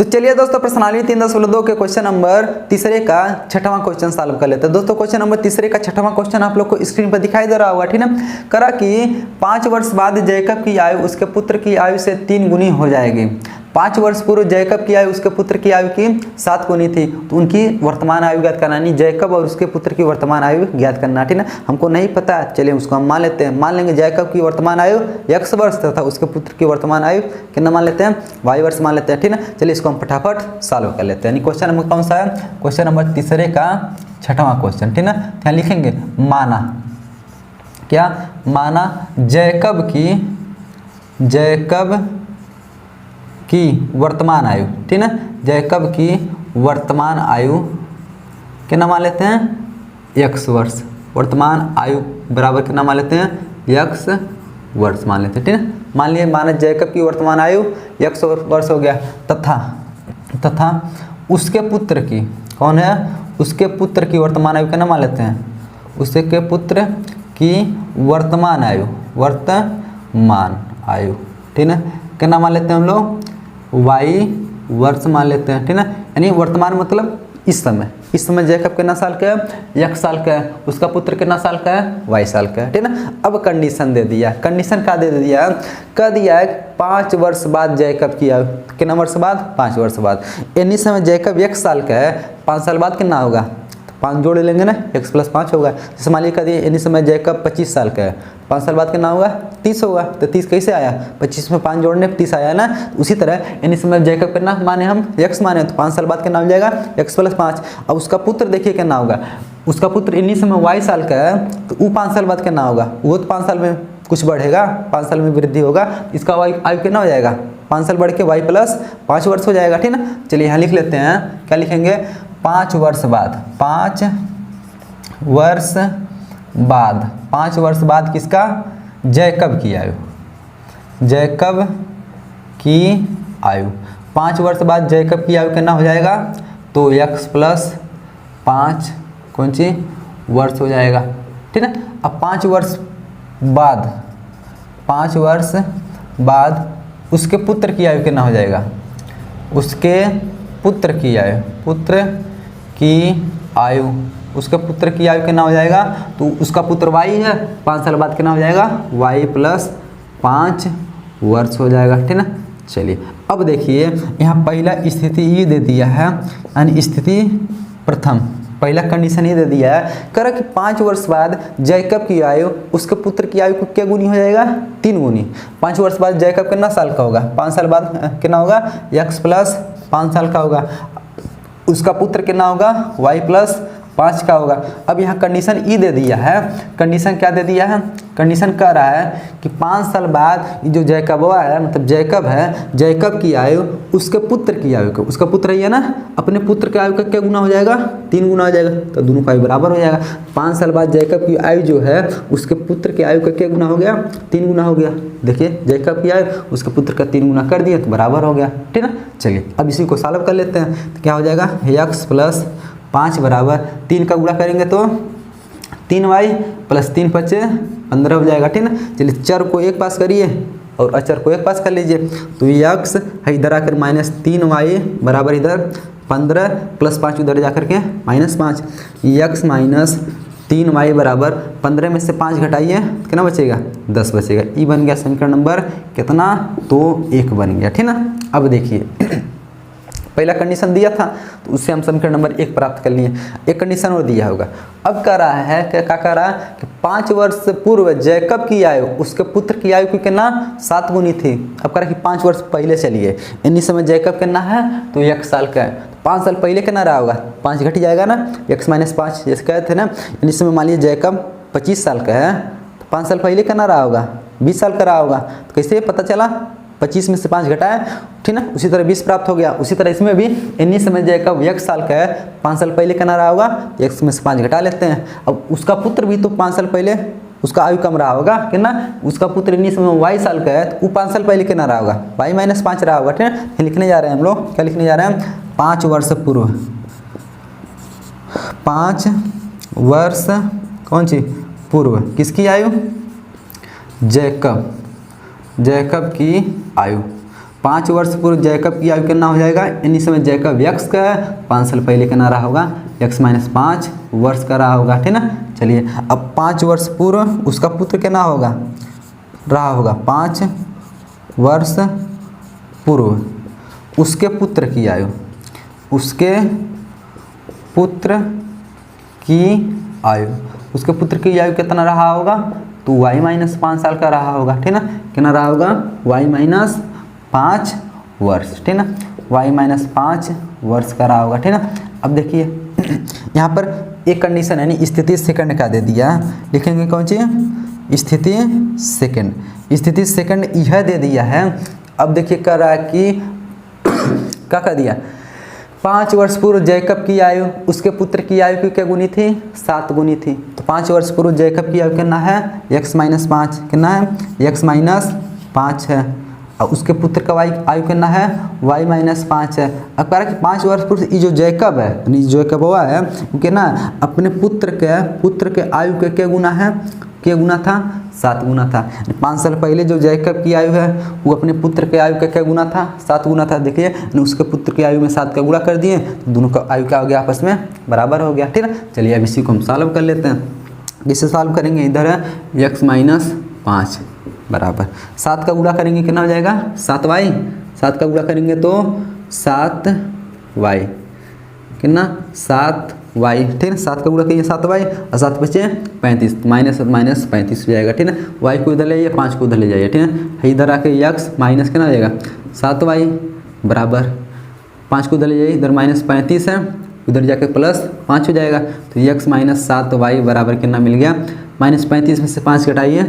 तो चलिए दोस्तों प्रश्नावली 3.2 के क्वेश्चन नंबर तीसरे का छठवां क्वेश्चन सॉल्व कर लेते हैं। दोस्तों क्वेश्चन नंबर तीसरे का छठवां क्वेश्चन आप लोग को स्क्रीन पर दिखाई दे रहा होगा, ठीक है। करा कि 5 वर्ष बाद जैकब की आयु उसके पुत्र की आयु से 3 गुनी हो जाएगी। 5 वर्ष पूर्व जैकब की आयु उसके पुत्र की आयु की 7 गुनी थी, तो उनकी वर्तमान आयु ज्ञात करना, यानी जैकब और उसके पुत्र की वर्तमान आयु ज्ञात करना, ठीक है। हमको नहीं पता, चलिए उसको हम मान लेते हैं। मान लेंगे जैकब की वर्तमान आयु x वर्ष तथा उसके पुत्र की वर्तमान आयु कितना मान लेते हैं, y वर्ष मान लेते हैं, ठीक है। चलिए इसको हम फटाफट सॉल्व कर लेते हैं। यानी क्वेश्चन नंबर कौन सा है, क्वेश्चन नंबर तीसरे का छठवां क्वेश्चन, ठीक है। यहाँ लिखेंगे माना, क्या माना जैकब की वर्तमान आयु, ठीक है। जैकब की वर्तमान आयु कितना मान लेते हैं, x वर्ष। वर्तमान आयु बराबर कितना मान लेते हैं, x वर्ष मान लेते हैं, ठीक है। मान लिए माना जैकब की वर्तमान आयु x वर्ष हो गया, तथा उसके पुत्र की, कौन है, उसके पुत्र की वर्तमान आयु कितना मान लेते हैं, उसके पुत्र की वर्तमान आयु ठीक है, कितना मान लेते हैं हम लोग, y वर्ष मान लेते हैं, ठीक है। यानी वर्तमान मतलब इस समय जैकब कितना साल का है, 1 साल का है, उसका पुत्र कितना साल का है, y साल का है, ठीक है ना। अब कंडीशन दे दिया, कंडीशन क्या दे दिया, कह दिया है 5 वर्ष बाद जैकब की आयु, कितना वर्ष बाद, 5 वर्ष बाद। यानी समय जैकब 1 साल का है, 5 साल बाद कितना होगा, 5 जोड़ लेंगे ना, x + 5 होगा। जैसे मान लीजिए कह दिए यानी समय जैकब 25 साल का है, 5 साल बाद कितना होगा, 30 होगा। तो 30 कैसे आया, 25 में 5 जोड़ने 30 आया ना। उसी तरह यानी समय जैकब कितना माने, हम x माने, तो 5 साल बाद कितना हो जाएगा, x + 5। अब उसका पुत्र देखिए कितना होगा, उसका पुत्र इन्हीं समय y साल का है, तो वो 5 साल बाद कितना होगा, वो तो 5 साल में कुछ बढ़ेगा, 5 साल में वृद्धि होगा, इसका आयु कितना हो जाएगा, 5 साल बढ़ के y + 5 वर्ष हो जाएगा, ठीक है। चलिए यहाँ लिख लेते हैं, क्या लिखेंगे, 5 वर्ष बाद, 5 वर्ष बाद किसका, जैकब की आयु, 5 वर्ष बाद जैकब की आयु कितना हो जाएगा, तो x + 5 कौन सी वर्ष हो जाएगा, ठीक है। अब 5 वर्ष बाद उसके पुत्र की आयु कितना हो जाएगा, उसके पुत्र की आयु कितना हो जाएगा, तो उसका पुत्र y है, 5 साल बाद कितना हो जाएगा, y + 5 वर्ष हो जाएगा, ठीक है। चलिए अब देखिए यहाँ पहला स्थिति ये दे दिया है, यानी स्थिति प्रथम, पहला कंडीशन ये दे दिया है, करा कि 5 वर्ष बाद जैकब की आयु उसके पुत्र की आयु को क्या गुनी हो जाएगा, 3 गुनी। 5 वर्ष बाद जैकब कितना साल का होगा, 5 साल बाद कितना होगा, x + 5 साल का होगा, उसका पुत्र कितना होगा, y + 5 का होगा। अब यहाँ कंडीशन ई दे दिया है, कंडीशन क्या दे दिया है, कंडीशन कह रहा है कि 5 साल बाद जो जैकब है, मतलब जैकब है, जैकब की आयु उसके पुत्र की आयु का, उसका पुत्र ही है ना, अपने पुत्र की आयु का क्या गुना हो जाएगा, 3 गुना हो जाएगा, तो दोनों का आयु बराबर हो जाएगा। 5 साल बाद जैकब की आयु जो है उसके पुत्र की आयु का क्या गुना हो गया, 3 गुना हो गया। देखिए जैकब की आयु उसके पुत्र का 3 गुना कर दिया तो बराबर हो गया, ठीक है। चलिए अब इसी को सॉल्व कर लेते हैं, तो क्या हो जाएगा, x + 5 बराबर 3 का गुणा करेंगे तो 3y + 3 × 5 = 15 हो जाएगा, ठीक है। चलिए चर को एक पास करिए और अचर को एक पास कर लीजिए, तो x है इधर आकर -3y बराबर इधर 15 + 5 उधर जाकर के -5, x - 3y बराबर 15 में से 5 घटाइए कितना बचेगा, 10 बचेगा। ई बन गया समीकरण नंबर कितना, तो 1 बन गया, ठीक ना। अब देखिए पहला कंडीशन दिया था तो उससे हम समीकरण नंबर 1 प्राप्त कर लिए, एक कंडीशन और दिया होगा। अब कह रहा है क्या कह रहा है कि 5 वर्ष पूर्व जैकब की आयु उसके पुत्र की आयु की कितना 7 गुनी थी। अब कह रहा है कि 5 वर्ष पहले चलिए, इन्हीं समय जैकब कितना है, तो 1 साल का है, 5 साल पहले कितना रहा होगा, 5 घट जाएगा ना, x - 5 जैसे कहते थे ना। इन्हीं समय मान लीजिए जैकब 25 साल का है, तो 5 साल पहले कितना रहा होगा, 20 साल का रहा होगा। तो कैसे पता चला, 25 में से 5 घटाया, ठीक ना, उसी तरह 20 प्राप्त हो गया। उसी तरह इसमें भी इन्हीं समय जैकब 1 साल का है, 5 साल पहले कितना रहा होगा, x में से 5 घटा लेते हैं। अब उसका पुत्र भी तो 5 साल पहले उसका आयु कम रहा होगा, कि ना, उसका पुत्र इन्हीं समय y साल का है, तो वो 5 साल पहले कितना रहा होगा, y - 5 रहा होगा, ठीक है। लिखने जा रहे हैं हम लोग, क्या लिखने जा रहे हैं, 5 वर्ष पूर्व, 5 वर्ष कौन सी पूर्व किसकी आयु, जैकब की आयु, 5 वर्ष पूर्व जैकब की आयु कितना हो जाएगा, यानी समय जैकब x का है, 5 साल पहले कितना रहा होगा, x माइनस 5 वर्ष का रहा होगा, ठीक ना। चलिए अब 5 वर्ष पूर्व उसका पुत्र कितना होगा, रहा होगा 5 वर्ष पूर्व उसके पुत्र की आयु, उसके पुत्र की आयु, उसके पुत्र की आयु कितना रहा होगा, तो y माइनस 5 साल का रहा होगा, ठीक ना। कितना रहा होगा, y माइनस 5 वर्ष, ठीक ना, y माइनस 5 वर्ष का रहा होगा, ठीक ना। अब देखिए यहाँ पर एक कंडीशन है, यानी स्थिति सेकंड का दे दिया, लिखेंगे कौन सी, स्थिति सेकंड, स्थिति सेकंड यह दे दिया है। अब देखिए कर रहा है कि क्या कर दिया, 5 वर्ष पूर्व जैकब की आयु उसके पुत्र की आयु की क्या गुनी थी, 7 गुनी थी। तो 5 वर्ष पूर्व जैकब की आयु कितना है, x माइनस 5, कितना है, x माइनस 5 है, और उसके पुत्र का आयु कितना है, y माइनस 5 है। अब कह रहा है कि 5 वर्ष पूर्व ये जो जैकब है, यानी जैकब हुआ है वो कितना अपने पुत्र के आयु के क्या गुना है, क्या गुना था, 7 गुना था। 5 साल पहले जो जैकब की आयु है वो अपने पुत्र के आयु का क्या गुना था, 7 गुना था। देखिए उसके पुत्र की आयु में 7 का गुणा कर दिए तो दोनों का आयु क्या हो गया, आपस में बराबर हो गया, ठीक है। चलिए अब इसी को हम सॉल्व कर लेते हैं। किससे सॉल्व करेंगे, इधर है x माइनस 5 बराबर 7 का गुणा करेंगे कितना हो जाएगा, 7y, 7 का गुणा करेंगे तो 7y, कितना 7y, ठीक है। 7 का गुणा करिए 7y और 7 बचे 35, माइनस माइनस 35 हो जाएगा, ठीक है। y को इधर ले जाइए, 5 को उधर ले जाइए, ठीक है। इधर आके x माइनस कितना हो जाएगा, 7y बराबर 5 को उधर ले जाइए, इधर माइनस 35 है, उधर जाके प्लस 5 हो जाएगा। तो x माइनस 7y बराबर कितना मिल गया, माइनस 35 में से 5 घटाइए,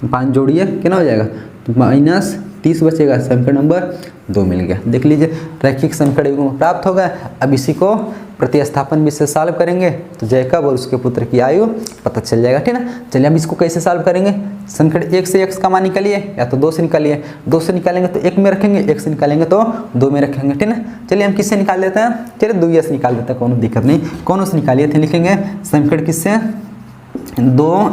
5 जोड़िए कितना हो जाएगा, तो माइनस 30 बचेगा, समीकरण नंबर 2 मिल गया। देख लीजिए रैखिक समीकरण युग्म प्राप्त होगा। अब इसी को प्रतिस्थापन विधि से सॉल्व करेंगे तो जैकब और उसके पुत्र की आयु पता चल जाएगा, ठीक है। चलिए अब इसको कैसे सॉल्व करेंगे, समीकरण 1 से x का मान निकालिए या तो 2 से निकालिए, 2 से निकालेंगे तो 1 में रखेंगे, 1 से निकालेंगे तो 2 में रखेंगे, ठीक है। चलिए हम किससे निकाल लेते हैं, चलिए 2 से निकाल देते हैं, कोनो दिक्कत नहीं, कौन से निकालिए थे, लिखेंगे समीकरण किससे, 2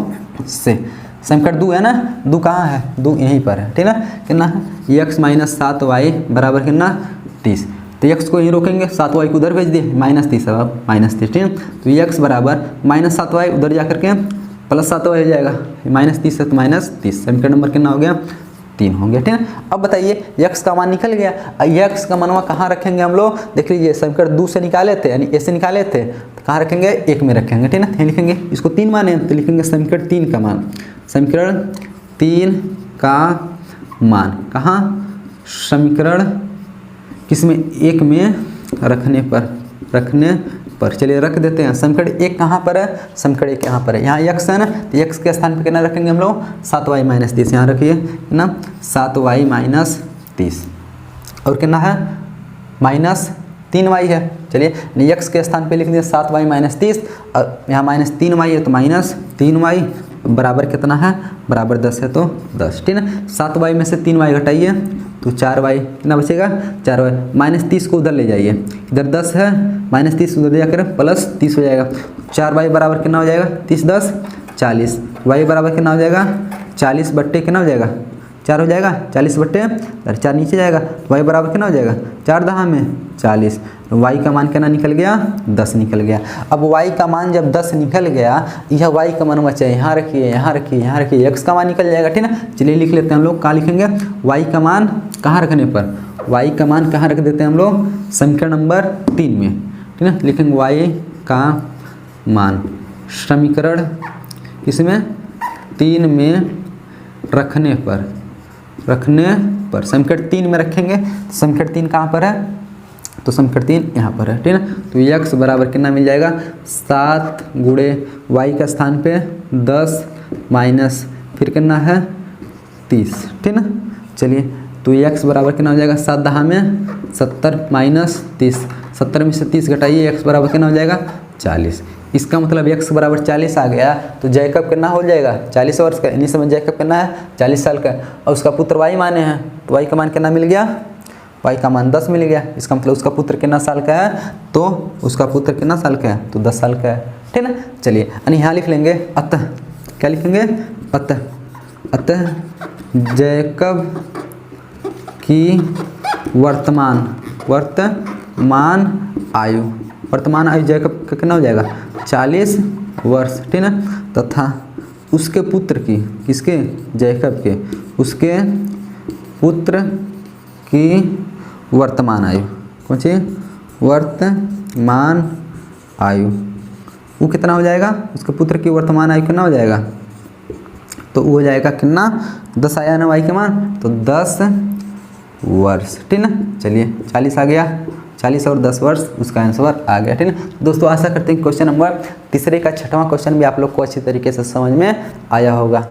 से, समीकरण 2 है ना, 2 कहाँ है, 2 यहीं पर है, ठीक है। कितना है, x माइनस 7y बराबर कितना 30, तो x को यहीं रोकेंगे, 7y को उधर भेज दिए, माइनस 30 अब माइनस 30, ठीक है। तो x बराबर माइनस 7y उधर जा करके प्लस 7y हो जाएगा, माइनस 30 है तो माइनस 30, समीकरण नंबर कितना हो गया, 3 हो गया, ठीक है। अब बताइए x का मान निकल गया, x का मानवा कहाँ रखेंगे हम लोग, देख लीजिए समीकरण 2 से निकाले थे, यानी a से निकाले थे, तो कहाँ रखेंगे, 1 में रखेंगे, ठीक है। लिखेंगे इसको 3 माने तो लिखेंगे समीकरण 3 का मान, समीकरण 3 का मान कहाँ, समीकरण किसमें, 1 में रखने पर, चलिए रख देते हैं। समीकरण 1 कहाँ पर है, समीकरण 1 यहाँ पर है, यहाँ x है ना, तो x के स्थान पर कितना रखेंगे हम लोग, 7y माइनस 30, यहाँ रखिए ना 7y माइनस 30, और कितना है माइनस 3y है। चलिए x के स्थान पे लिख दिया 7y माइनस 30, और यहाँ माइनस 3y है तो माइनस 3y बराबर कितना है, बराबर 10 है तो 10, ठीक है। 7y में से 3y घटाइए तो 4y कितना बचेगा, 4y, माइनस 30 को उधर ले जाइए, इधर 10 है, माइनस 30 उधर जाकर प्लस 30 हो जाएगा, 4y बराबर कितना हो जाएगा, 30 10 40, y बराबर कितना हो जाएगा, 40 बट्टे कितना हो जाएगा, 4 हो जाएगा, 40 बट्टे 4 नीचे जाएगा, y बराबर कितना हो जाएगा, 4 दहा में 40, y का मान कितना निकल गया, 10 निकल गया। अब y का मान जब 10 निकल गया, यह y का मान बचा है, यहाँ रखिए यहाँ रखिए यहाँ रखिए, x का मान निकल जाएगा, ठीक है। चलिए लिख लेते हैं हम लोग, कहाँ लिखेंगे, y का मान कहाँ रखने पर, y का मान कहाँ रख देते हैं हम लोग, समीकरण नंबर 3 में, ठीक है। लिखेंगे y का मान समीकरण इसमें 3 में रखने पर, समीकरण 3 में रखेंगे, समीकरण 3 कहाँ पर है, तो समीकरण 3 यहाँ पर है, ठीक है। तो x बराबर कितना मिल जाएगा, 7 गुणे y का स्थान पे 10 माइनस फिर कितना है 30, ठीक है। चलिए तो x बराबर कितना हो जाएगा, 7 दहा में 70 माइनस 30, 70 में से 30 घटाइए, x बराबर कितना हो जाएगा 40। इसका मतलब x बराबर 40 आ गया, तो जैकब कितना हो जाएगा 40 वर्ष का, इन्हीं समय जैकब कितना है 40 साल का, और उसका पुत्र y माने हैं, तो y का मान कितना मिल गया, y का मान 10 मिल गया। इसका मतलब उसका पुत्र कितना साल का है, तो उसका पुत्र कितना साल का है, तो 10 साल का है, ठीक है। चलिए यानी यहाँ लिख लेंगे अतः, क्या लिखेंगे, अतः जैकब की वर्तमान आयु, वर्तमान आयु जैकब का कितना हो जाएगा 40 वर्ष, ठीक है। तथा उसके पुत्र की, किसके, जैकब के, उसके पुत्र की वर्तमान आयु, कौन सी, वर्तमान आयु, वो कितना हो जाएगा, उसके पुत्र की वर्तमान आयु कितना हो जाएगा, तो वो हो जाएगा कितना, 10 आया ना वाई के मान, तो 10 वर्ष, ठीक ना। चलिए 40 आ गया, 40 और 10 वर्ष, उसका आंसर आ गया, ठीक है। दोस्तों आशा करते हैं क्वेश्चन नंबर 3 का 6वां क्वेश्चन भी आप लोग को अच्छी तरीके से समझ में आया होगा।